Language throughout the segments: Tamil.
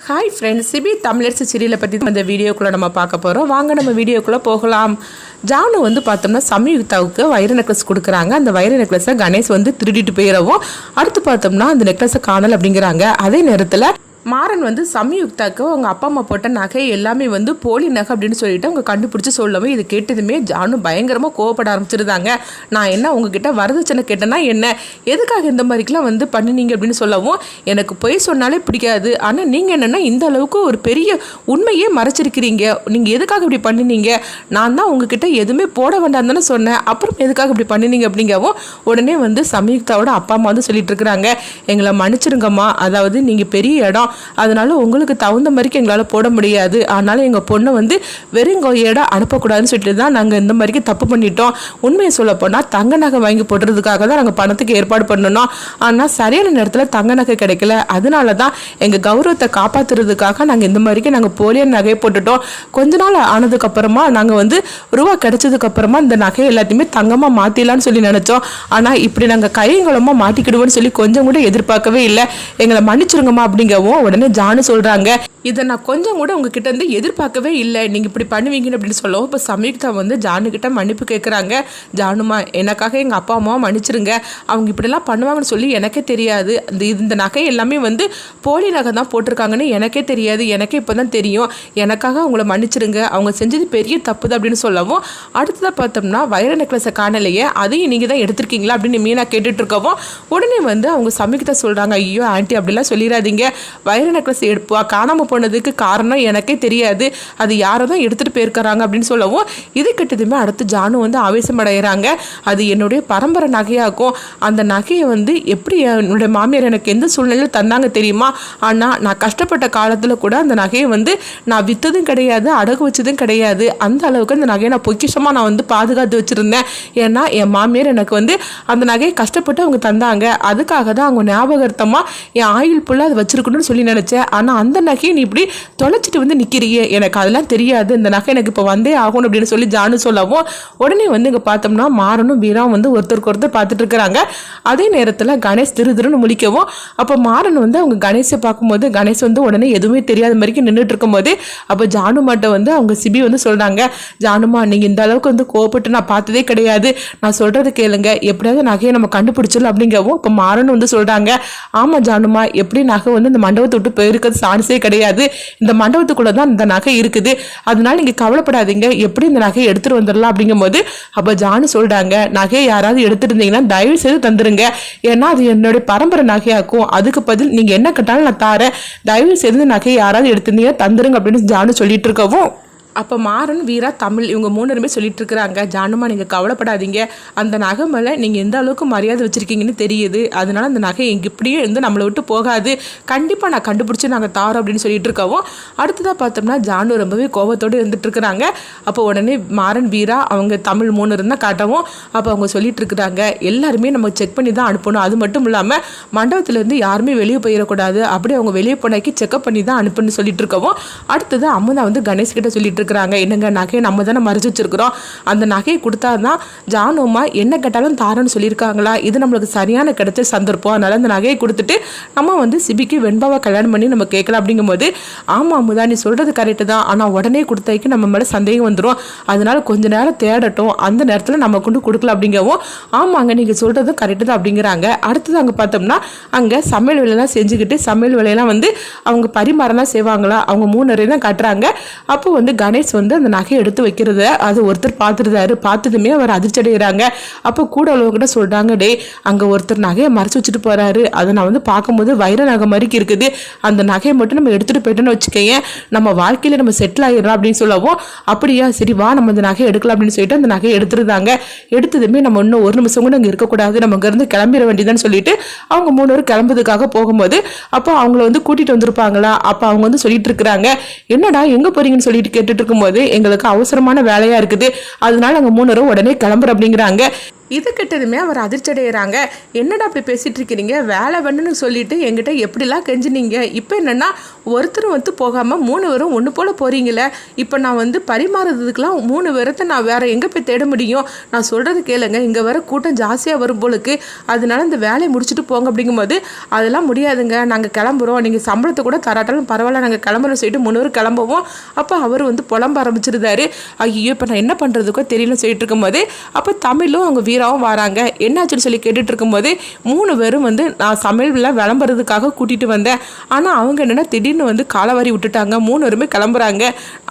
ஹாய் ஃப்ரெண்ட்ஸ், சிபி தமிழரசு சீரியலை பற்றி அந்த வீடியோக்குள்ளே நம்ம பார்க்க போகிறோம். வாங்க நம்ம வீடியோக்குள்ளே போகலாம். ஜானு பார்த்தோம்னா சம்யுக்தாவுக்கு வைர நெக்லஸ் கொடுக்குறாங்க. அந்த வைர நெக்லஸை கணேஷ் திருடிட்டு போயிடவும், அடுத்து பார்த்தோம்னா அந்த நெக்லஸை காணல் அப்படிங்கிறாங்க. அதே நேரத்தில் மாறன் சம்யுக்தாக்கு அவங்க அப்பா அம்மா போட்ட நகை எல்லாமே போலி நகை அப்படின்னு சொல்லிட்டு அவங்க கண்டுபிடிச்சி சொல்லவும், இது கேட்டதுமே ஜானு பயங்கரமாக கோவப்பட ஆரம்பிச்சிருந்தாங்க. நான் என்ன உங்ககிட்ட வரதட்சணை கேட்டேன்னா என்ன, எதுக்காக இந்த மாதிரிக்கெலாம் பண்ணினீங்க அப்படின்னு சொல்லவும், எனக்கு பொய் சொன்னாலே பிடிக்காது, ஆனால் நீங்கள் என்னென்னா இந்த அளவுக்கு ஒரு பெரிய உண்மையே மறைச்சிருக்கிறீங்க, நீங்கள் எதுக்காக இப்படி பண்ணினீங்க, நான் தான் உங்ககிட்ட எதுவுமே போட வேண்டாம் தானே சொன்னேன், அப்புறம் எதுக்காக இப்படி பண்ணினீங்க அப்படிங்கவும் உடனே சம்யுக்தாவோட அப்பா அம்மா சொல்லிட்டு இருக்கிறாங்க, எங்களை மன்னிச்சிருங்கம்மா, அதாவது நீங்கள் பெரிய இடம், அதனால உங்களுக்கு தகுந்த மாதிரிக்கு எங்களால் போட முடியாது, அதனால எங்கள் பொண்ணை வெறும் கையோட அனுப்பக்கூடாதுன்னு சொல்லிட்டு தான் நாங்கள் இந்த மாதிரிக்கு தப்பு பண்ணிட்டோம். உண்மையை சொல்ல போனால் தங்க நகை வாங்கி போடுறதுக்காக தான் நாங்கள் பணத்துக்கு ஏற்பாடு பண்ணணும், ஆனால் சரியான நேரத்தில் தங்க நகை கிடைக்கல, அதனால தான் எங்கள் கௌரவத்தை காப்பாற்றுறதுக்காக நாங்கள் இந்த மாதிரிக்கு நாங்கள் போலியான நகையை போட்டுட்டோம். கொஞ்ச நாள் ஆனதுக்கப்புறமா நாங்கள் ரூபா கிடைச்சதுக்கப்புறமா இந்த நகையை எல்லாத்தையுமே தங்கமாக மாற்றிடலான்னு சொல்லி நினச்சோம், ஆனால் இப்படி நாங்கள் கையங்குளமாக மாட்டிக்கிடுவோன்னு சொல்லி கொஞ்சம் கூட எதிர்பார்க்கவே இல்லை, எங்களை மன்னிச்சிருங்கம்மா அப்படிங்கவும் உடனே ஜானு சொல்றாங்க, இதை நான் கொஞ்சம் கூட உங்ககிட்ட எதிர்பார்க்கவே இல்லை, நீங்க இப்படி பண்ணுவீங்கன்னு அப்படின்னு சொல்லவும், இப்போ சம்யுக்தா ஜானு கிட்ட மன்னிப்பு கேட்குறாங்க. ஜானுமா, எனக்காக எங்க அப்பா அம்மாவை மன்னிச்சிருங்க, அவங்க இப்படிலாம் பண்ணுவாங்கன்னு சொல்லி எனக்கே தெரியாது, இந்த நகை எல்லாமே போலி நகை தான் போட்டிருக்காங்கன்னு எனக்கே தெரியாது, எனக்கே இப்போ தான் தெரியும், எனக்காக அவங்கள மன்னிச்சிருங்க, அவங்க செஞ்சது பெரிய தப்பு தான் அப்படின்னு சொல்லவும், அடுத்ததாக பார்த்தோம்னா வைர நெக்லஸை காணலையே, அதையும் நீங்கள் தான் எடுத்திருக்கீங்களா அப்படின்னு மீனா கேட்டுட்டு இருக்கவும், உடனே அவங்க சம்யுக்தா சொல்கிறாங்க, ஐயோ ஆண்டி அப்படிலாம் சொல்லிடாதீங்க, வைர நெக்லஸ் காணாமல் போனதுக்கு காரணம் எனக்கே தெரியாது, அது யாரோ தான் எடுத்துகிட்டு போயிருக்கிறாங்க அப்படின்னு சொல்லவும், இது கிட்டதுமே அடுத்து ஜானு ஆவேசம் அடைகிறாங்க, அது என்னுடைய பரம்பரை நகையாகும், அந்த நகையை எப்படி என்னுடைய மாமியார் எனக்கு எந்த சூழ்நிலையில் தந்தாங்க தெரியுமா, ஆனால் நான் கஷ்டப்பட்ட காலத்தில் கூட அந்த நகையை நான் விற்றதும் கிடையாது, அடகு வச்சதும் கிடையாது, அந்த அளவுக்கு அந்த நகையை நான் பொக்கிஷமாக நான் பாதுகாத்து வச்சுருந்தேன், ஏன்னா என் மாமியார் எனக்கு அந்த நகையை கஷ்டப்பட்டு அவங்க தந்தாங்க, அதுக்காக தான் அவங்க ஞாபகார்த்தமாக என் ஆயுள் ஃபுல்லாக அதை வச்சிருக்கணும்னு சொல்லி நினச்சேன், ஆனால் அந்த நகையை நீ இப்படி தொலைச்சிட்டு நிற்கிறியே, எனக்கு அதெல்லாம் தெரியாது, இந்த நகை எனக்கு இப்போ வந்தே ஆகணும் அப்படின்னு சொல்லி ஜானு சொல்லவும், உடனே இங்கே பார்த்தோம்னா மாறனும் வீரா ஒருத்தருக்கு ஒருத்தர் பார்த்துட்டு இருக்கிறாங்க. அதே நேரத்தில் கணேஷ் திருன்னு முழிக்கவும், அப்போ மாறன் அவங்க கணேஷை பார்க்கும்போது கணேஷ் உடனே எதுவுமே தெரியாத மாதிரி நின்றுட்டு இருக்கும்போது, அப்போ ஜானு மாட்ட அவங்க சிபி சொல்கிறாங்க, ஜானுமா நீங்கள் இந்த அளவுக்கு கோவப்பட்டு நான் பார்த்ததே கிடையாது, நான் சொல்கிறது கேளுங்க, எப்படியாவது நகையை நம்ம கண்டுபிடிச்சிடலாம் அப்படிங்கவும், இப்போ மாறன் சொல்கிறாங்க, ஆமாம் ஜானுமா, எப்படி நகை இந்த மண்டபத்தை விட்டு போயிருக்கிறது சான்ஸே கிடையாது, இந்த மண்டபத்துக்குள்ள தான் இந்த நகை இருக்குது, அதனால நீங்க கவலைப்படாதீங்க, எப்படி இந்த நகையை எடுத்துட்டு வந்துடலாம் அப்படிங்கும்போது, அப்ப ஜானு சொல்றாங்க, நகையை யாராவது எடுத்துட்டு இருந்தீங்கன்னா தயவு செய்து தந்துருங்க, ஏன்னா அது என்னுடைய பரம்பரை நகையாக்கும், அதுக்கு பதில் நீங்க என்ன கட்டாலும் நான் தாரேன், தயவு செய்து நகையை யாராவது எடுத்திருந்தீங்கன்னா தந்துருங்க அப்படின்னு ஜானு சொல்லிட்டு இருக்கவும், அப்போ மாறன் வீரா தமிழ் இவங்க 3 பேருமே சொல்லிட்டு இருக்கிறாங்க, ஜானுமா நீங்கள் கவலைப்படாதீங்க, அந்த நகை மேலே நீங்கள் எந்த அளவுக்கு மரியாதை வச்சுருக்கீங்கன்னு தெரியுது, அதனால அந்த நகை எங்கே இப்படியே நம்மளை விட்டு போகாது, கண்டிப்பாக நான் கண்டுபிடிச்சி நாங்கள் தாரோம் அப்படின்னு சொல்லிட்டு இருக்கவும், அடுத்ததாக பார்த்தோம்னா ஜானு ரொம்பவே கோபத்தோடு இருந்துட்டு இருக்கிறாங்க. அப்போ உடனே மாறன் வீரா அவங்க தமிழ் 3 இருந்தால் காட்டவும், அப்போ அவங்க சொல்லிட்டு இருக்கிறாங்க, எல்லாருமே நம்ம செக் பண்ணி தான் அனுப்பணும், அது மட்டும் இல்லாமல் மண்டபத்திலேருந்து யாருமே வெளியே போயிடக்கூடாது, அப்படியே அவங்க வெளியே போனாக்கி செக்அப் பண்ணி தான் அனுப்புன்னு சொல்லிட்டு இருக்கவும், அடுத்தது அம்மா கணேஷ் கிட்ட சொல்லிட்டு என்னங்க நகையை நம்ம தானே மறைச்சு வச்சிருக்கிறோம், அந்த நகையை கொடுத்தாதான் ஜானுமா என்ன கேட்டாலும் தாரன்னு சொல்லியிருக்காங்களா, இது நம்மளுக்கு சரியான கிடைச்ச சந்தர்ப்பம், அதனால அந்த நகையை கொடுத்துட்டு நம்ம சிபிக்கு வெண்பாவை கல்யாணம் பண்ணி நம்ம கேட்கலாம் அப்படிங்கும்போது, ஆமாம் அமுதா நீ சொல்றது கரெக்டு தான், ஆனால் உடனே கொடுத்தாக்கி நம்ம மேலே சந்தேகம் வந்துடும், அதனால கொஞ்ச நேரம் தேடட்டும், அந்த நேரத்தில் நம்ம கொண்டு கொடுக்கலாம் அப்படிங்கவும், ஆமாங்க நீங்கள் சொல்றது கரெக்டு தான் அப்படிங்கிறாங்க. அடுத்தது அங்கே பார்த்தோம்னா அங்கே சமையல் வேலையெல்லாம் செஞ்சுக்கிட்டு சமையல் வேலையெல்லாம் அவங்க பரிமாறலாம் செய்வாங்களா, அவங்க 3 பேரையும் தான் காட்டுறாங்க. அப்போ கணேஷ் அந்த நகையை எடுத்து வைக்கிறத அது ஒருத்தர் பார்த்துருந்தாரு, பார்த்ததுமே அவர் அதிர்ச்சி அடைகிறாங்க. அப்போ கூட உள்ளவங்கிட்ட சொல்றாங்க, டே அங்கே ஒருத்தர் நகையை மறைச்சு வச்சுட்டு போறாரு, அதை நான் பார்க்கும்போது வைர நகை மாதிரி இருக்குது, அந்த நகையை மட்டும் நம்ம எடுத்துட்டு போயிட்டோன்னு வச்சுக்கேன், நம்ம வாழ்க்கையில நம்ம செட்டில் ஆகிடலாம் அப்படின்னு சொல்லவும், அப்படியா சரி வா நம்ம அந்த நகையை எடுக்கலாம் அப்படின்னு சொல்லிட்டு அந்த நகையை எடுத்துருந்தாங்க. எடுத்ததுமே நம்ம இன்னும் 1 நிமிஷம் கூட அங்கே இருக்கக்கூடாது, நம்ம இருந்து கிளம்பிட வேண்டியதான்னு சொல்லிட்டு அவங்க 3 பேரும் கிளம்புறதுக்காக போகும்போது, அப்போ அவங்கள கூட்டிட்டு வந்திருப்பாங்களா, அப்போ அவங்க சொல்லிட்டு இருக்கிறாங்க, என்னடா எங்க போறீங்கன்னு சொல்லிட்டு கேட்டுட்டு இருக்கும்போது, எங்களுக்கு அவசரமான வேலையா இருக்குது, அதனால அங்க 3 பேரும் உடனே கிளம்புற அப்படிங்கிறாங்க. இது கிட்டதுமே அவர் அதிர்ச்சி அடைகிறாங்க. என்னடா அப்படி பேசிகிட்டு இருக்கிறீங்க, வேலை வேணுன்னு சொல்லிட்டு என்கிட்ட எப்படிலாம் கெஞ்சினீங்க, இப்போ என்னென்னா ஒருத்தரும் வந்து போகாமல் 3 பேரும் ஒன்று போல் போகிறீங்களே, இப்போ நான் வந்து பரிமாறுறதுக்கெலாம் 3 பேரத்தை நான் வேறு எங்கே போய் தேட முடியும், நான் சொல்கிறது கேளுங்க, இங்கே வர கூட்டம் ஜாஸ்தியாக வரும் போலுக்கு, அதனால இந்த வேலையை முடிச்சுட்டு போங்க அப்படிங்கும்போது அதெல்லாம் முடியாதுங்க, நாங்கள் கிளம்புறோம், நீங்கள் சம்பளத்தை கூட தராட்டாலும் பரவாயில்ல, நாங்கள் கிளம்புறோம் சொல்லிட்டு 3 பேர் கிளம்புவோம். அப்போ அவர் வந்து புலம்ப ஆரம்பிச்சிருந்தாரு. ஐயோ இப்போ நான் என்ன பண்ணுறதுக்கோ தெரியல சொல்லிட்டு இருக்கும்போது அப்போ தமிழும் அவங்க வீராவும் வராங்க. என்னாச்சுன்னு சொல்லி கேட்டுட்டு இருக்கும்போது 3 பேரும் வந்து நான் சமையல் விளம்புறதுக்காக கூட்டிகிட்டு வந்தேன், ஆனால் அவங்க என்னென்னா திடீர்னு வந்து காலவாரி விட்டுட்டாங்க, 3 பேருமே கிளம்புறாங்க.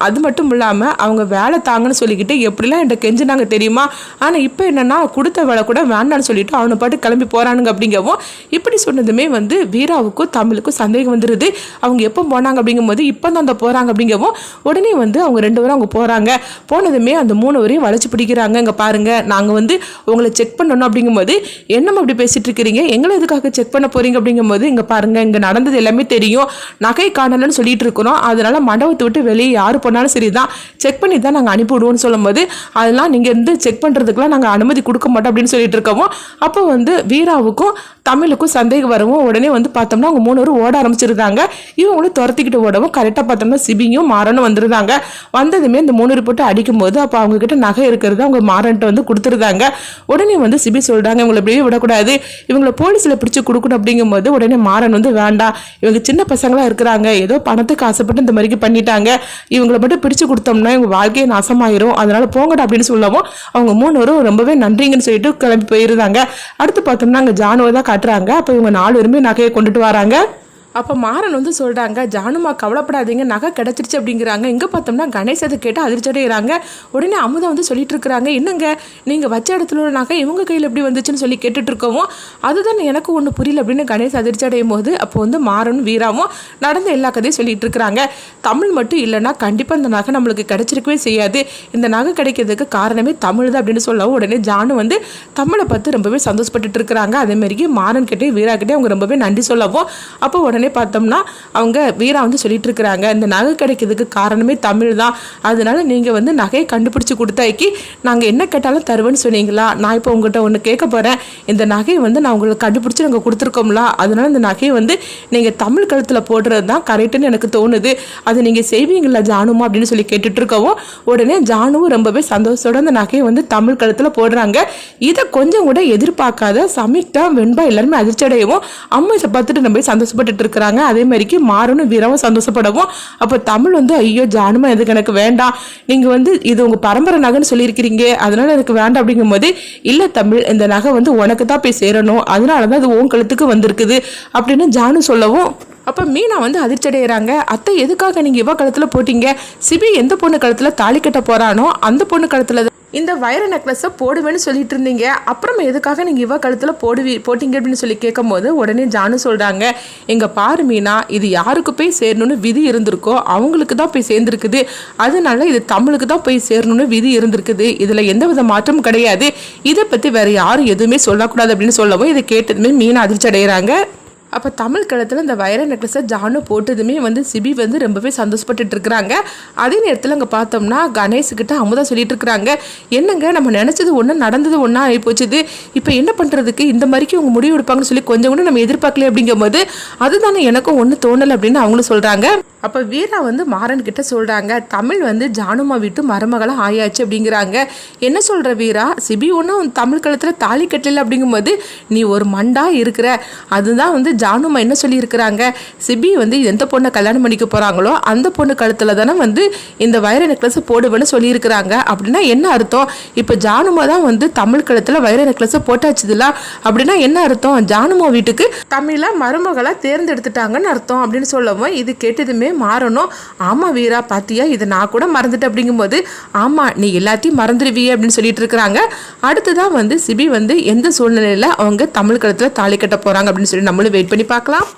அது மட்டும் இல்லாமல் அவங்க வேலை தாங்கன்னு சொல்லிக்கிட்டு எப்படிலாம் என்கிட்ட கெஞ்சினாங்க தெரியுமா, ஆனால் இப்போ என்னென்னா கொடுத்த வேலை கூட வேண்டான்னு சொல்லிட்டு அவனை பாட்டு கிளம்பி போகிறானுங்க அப்படிங்கவும் இப்படி சொன்னதுமே வந்து வீராவுக்கும் தமிழுக்கும் சந்தேகம் வந்துடுது. அவங்க எப்போ போனாங்க அப்படிங்கும்போது இப்போ தான் அந்த போகிறாங்க அப்படிங்கவும் உடனே வந்து அவங்க 2 பேரும் அவங்க போகிறாங்க. போனதுமே அந்த 3 பேரையும் வளைச்சு பிடிக்கிறாங்க. இங்கே பாருங்கள், நாங்கள் வந்து உங்களை செக் பண்ணணும் அப்படிங்கும்போது என்னம்மா அப்படி பேசிகிட்டு இருக்கிறீங்க, எங்களை எதுக்காக செக் பண்ண போகிறீங்க அப்படிங்கும்போது இங்கே பாருங்கள், இங்கே நடந்தது எல்லாமே தெரியும், நகை காணலன்னு சொல்லிட்டு இருக்கிறோம், அதனால் மண்டபத்தை விட்டு வெளியே யார் போனாலும் சரி தான் செக் பண்ணி தான் நாங்கள் அனுப்பிவிடுவோம்னு சொல்லும்போது அதெல்லாம் நீங்கள் இருந்து செக் பண்ணுறதுக்குலாம் நாங்கள் அனுமதி கொடுக்க மாட்டோம் அப்படின்னு சொல்லிட்டு இருக்கோம். அப்போ வந்து வீராவுக்கும் தமிழுக்கும் சந்தேகம் வரவும் உடனே வந்து பார்த்தோம்னா அவங்க 3 பேரும் ஓட ஆரம்பிச்சிருந்தாங்க. இவங்களும் துரத்திக்கிட்டு ஓடவும் கரெக்டாக பார்த்தோம்னா சிபியும் மாறனும் வந்துருந்தாங்க. வந்ததுமே இந்த 3 போட்டு அடிக்கும்போது அப்போ அவங்க கிட்ட நகை இருக்கிறது அவங்க மாறன்ட்டு வந்து கொடுத்துருந்தாங்க. உடனே வந்து சிபி சொல்கிறாங்க இவங்களை இப்படியே விடக்கூடாது, இவங்களை போலீஸில் பிடிச்சி கொடுக்கணும் அப்படிங்கும்போது உடனே மாறன் வந்து வேண்டாம், இவங்க சின்ன பசங்களாக இருக்கிறாங்க, ஏதோ பணத்துக்கு ஆசைப்பட்டு இந்த மாதிரி பண்ணிட்டாங்க, இவங்களை மட்டும் பிடிச்சு கொடுத்தோம்னா இவங்க வாழ்க்கையை நாசமாயிரும், அதனால போங்கடா அப்படின்னு சொல்லவும் அவங்க 3 பேரும் ரொம்பவே நன்றிங்கன்னு சொல்லிட்டு கிளம்பி போயிருந்தாங்க. அடுத்து பார்த்தோம்னா அங்கே ஜானுவை தான் காட்டுறாங்க. அப்போ இவங்க 4 பேருமே நகையை கொண்டுட்டு வராங்க. அப்போ மாறன் வந்து சொல்கிறாங்க ஜானுமா கவலைப்படாதீங்க, நகை கிடச்சிருச்சு அப்படிங்கிறாங்க. இங்கே பார்த்தோம்னா கணேஷ் அதை கேட்டு அதிர்ச்சி அடைகிறாங்க. உடனே அமுதா வந்து சொல்லிட்டு இருக்கிறாங்க, என்னங்க நீங்கள் வச்ச இடத்துல உள்ள நகை இவங்க கையில் எப்படி வந்துச்சுன்னு சொல்லி கேட்டுட்டு இருக்கவும் அதுதான் எனக்கு ஒன்று புரியல அப்படின்னு கணேஷ் அதிர்ச்சி அடையும் போது அப்போ வந்து மாறனும் வீராவும் நடந்த எல்லா கதையும் சொல்லிட்டு இருக்கிறாங்க. தமிழ் மட்டும் இல்லைன்னா கண்டிப்பாக இந்த நகை நம்மளுக்கு கிடைச்சிருக்கவே செய்யாது, இந்த நகை கிடைக்கிறதுக்கு காரணமே தமிழ் தான் அப்படின்னு சொல்லவும் உடனே ஜானு வந்து தமிழை பார்த்து ரொம்பவே சந்தோஷப்பட்டுட்டு இருக்கிறாங்க. அதேமாதிரிக்கு மாறன் கிட்டே வீரா கிட்டே அவங்க ரொம்பவே நன்றி சொல்லவும் அப்போ உடனே பார்த்தோம்னா அவங்க வீரா வந்து சொல்லிட்டு இருக்கிறாங்க இந்த நகை கிடைக்கிறதுக்கு காரணமே தமிழ் தான், அதனால நீங்கள் வந்து நகையை கண்டுபிடிச்சி கொடுத்தாக்கி நாங்கள் என்ன கேட்டாலும் தருவேன்னு சொன்னீங்களா, நான் இப்போ உங்கள்கிட்ட ஒன்று கேட்க போகிறேன், இந்த நகையை வந்து நான் உங்களுக்கு கண்டுபிடிச்சி நாங்கள் கொடுத்துருக்கோம்ல, அதனால இந்த நகையை வந்து நீங்கள் தமிழ் கழுத்தில் போடுறது தான் கரெக்டுன்னு எனக்கு தோணுது, அது நீங்கள் செய்வீங்களா ஜானுமா அப்படின்னு சொல்லி கேட்டுட்டு இருக்கவும் உடனே ஜானுவும் ரொம்பவே சந்தோஷத்தோட அந்த நகையை வந்து தமிழ் கழுத்தில் போடுறாங்க. இதை கொஞ்சம் கூட எதிர்பார்க்காத சமிக்தா வெண்பா எல்லாருமே அதிர்ச்சி அடையவும் அம்மா இதை பார்த்துட்டு ரொம்ப சந்தோஷப்பட்டு இருக்கிறாங்க. அதே மாதிரிக்கு மாறனும் வீரவும் சந்தோஷப்படவும் அப்போ தமிழ் வந்து ஐயோ ஜானுமா எதுக்கு எனக்கு வேண்டாம், நீங்கள் வந்து இது உங்கள் பரம்பரை நகைன்னு சொல்லியிருக்கிறீங்க அதனால எனக்கு வேண்டாம் அப்படிங்கும் போது இல்லை தமிழ் இந்த நகை வந்து உனக்கு தான் போய் சேரணும், அதனால தான் அது உன் கழுத்துக்கு வந்திருக்குது அப்படின்னு ஜானு சொல்லவும் அப்போ மீனா வந்து அதிர்ச்சி அடைகிறாங்க. அத்தை எதுக்காக நீங்கள் இவ கழுத்தில் போட்டீங்க, சிபி எந்த பொண்ணு கழுத்தில் தாலி கட்ட போகிறானோ அந்த பொண்ணு கழுத்தில் இந்த வைர நெக்லஸை போடுவேன்னு சொல்லிட்டு இருந்தீங்க, அப்புறமா எதுக்காக நீங்கள் இவ கழுத்தில் போட்டீங்க அப்படின்னு சொல்லி கேட்கும் போது உடனே ஜானு சொல்கிறாங்க எங்கள் பாரு மீனா, இது யாருக்கு போய் சேரணும்னு விதி இருந்திருக்கோ அவங்களுக்கு தான் போய் சேர்ந்துருக்குது, அதனால இது தமிழுக்கு தான் போய் சேரணும்னு விதி இருந்திருக்குது, இதில் எந்த வித மாற்றமும் கிடையாது, இதை பற்றி வேறு யாரும் எதுவுமே சொல்லக்கூடாது அப்படின்னு சொல்லவும் இதை கேட்டதுமே மீனா அதிர்ச்சி அடைகிறாங்க. அப்போ தமிழ் கழுத்தில் இந்த வைர நெக்லஸை ஜானு போட்டதுமே வந்து சிபி வந்து ரொம்பவே சந்தோஷப்பட்டுட்டு இருக்கிறாங்க. அதே நேரத்தில் அங்கே பார்த்தோம்னா கணேஷ்கிட்ட அமுதா சொல்லிட்டு இருக்கிறாங்க என்னங்க நம்ம நினச்சது ஒன்று நடந்தது ஒன்றா ஆகி போச்சுது, இப்போ என்ன பண்ணுறதுக்கு இந்த மாதிரிக்கு அவங்க முடிவு எடுப்பாங்கன்னு சொல்லி கொஞ்சம் கூட நம்ம எதிர்பார்க்கல அப்படிங்கும் போது அதுதானே எனக்கும் ஒன்றும் தோணலை அப்படின்னு அவங்களும் சொல்கிறாங்க. அப்போ வீரா வந்து மாறன் கிட்ட சொல்கிறாங்க தமிழ் வந்து ஜானுமா வீட்டு மருமகளாக ஆயாச்சு அப்படிங்கிறாங்க. என்ன சொல்கிற வீரா, சிபி ஒன்றும் தமிழ் கழுத்தில் தாலி கட்டல அப்படிங்கும்போது நீ ஒரு மண்டா இருக்கிற, அதுதான் வந்து ஜானுமா என்ன சொல்லியிருக்கிறாங்க, சிபி வந்து எந்த பொண்ணை கல்யாணம் பண்ணிக்க போகிறாங்களோ அந்த பொண்ணு கழுத்தில் தானே வந்து இந்த வைர நெக்லஸை போடுவேன்னு சொல்லியிருக்கிறாங்க, அப்படின்னா என்ன அர்த்தம், இப்போ ஜானுமா தான் வந்து தமிழ் கழுத்தில் வைர நெக்லஸை போட்டாச்சுதுல, அப்படின்னா என்ன அர்த்தம், ஜானுமா வீட்டுக்கு தமிழை மருமகளாக தேர்ந்தெடுத்துட்டாங்கன்னு அர்த்தம் அப்படின்னு சொல்லவும் இது கேட்டதுமே மாறணும் ஆமாம் வீரா பாத்தியா இதை நான் கூட மறந்துட்டேன் அப்படிங்கும்போது ஆமாம் நீ எல்லாத்தையும் மறந்துடுவியே அப்படின்னு சொல்லிட்டு இருக்கிறாங்க. அடுத்துதான் வந்து சிபி வந்து எந்த சூழ்நிலையில் அவங்க தமிழ் கழுத்தில் தாலி கட்ட போகிறாங்க அப்படின்னு சொல்லி நம்மளும் வெயிட் பண்ணி பார்க்கலாம்.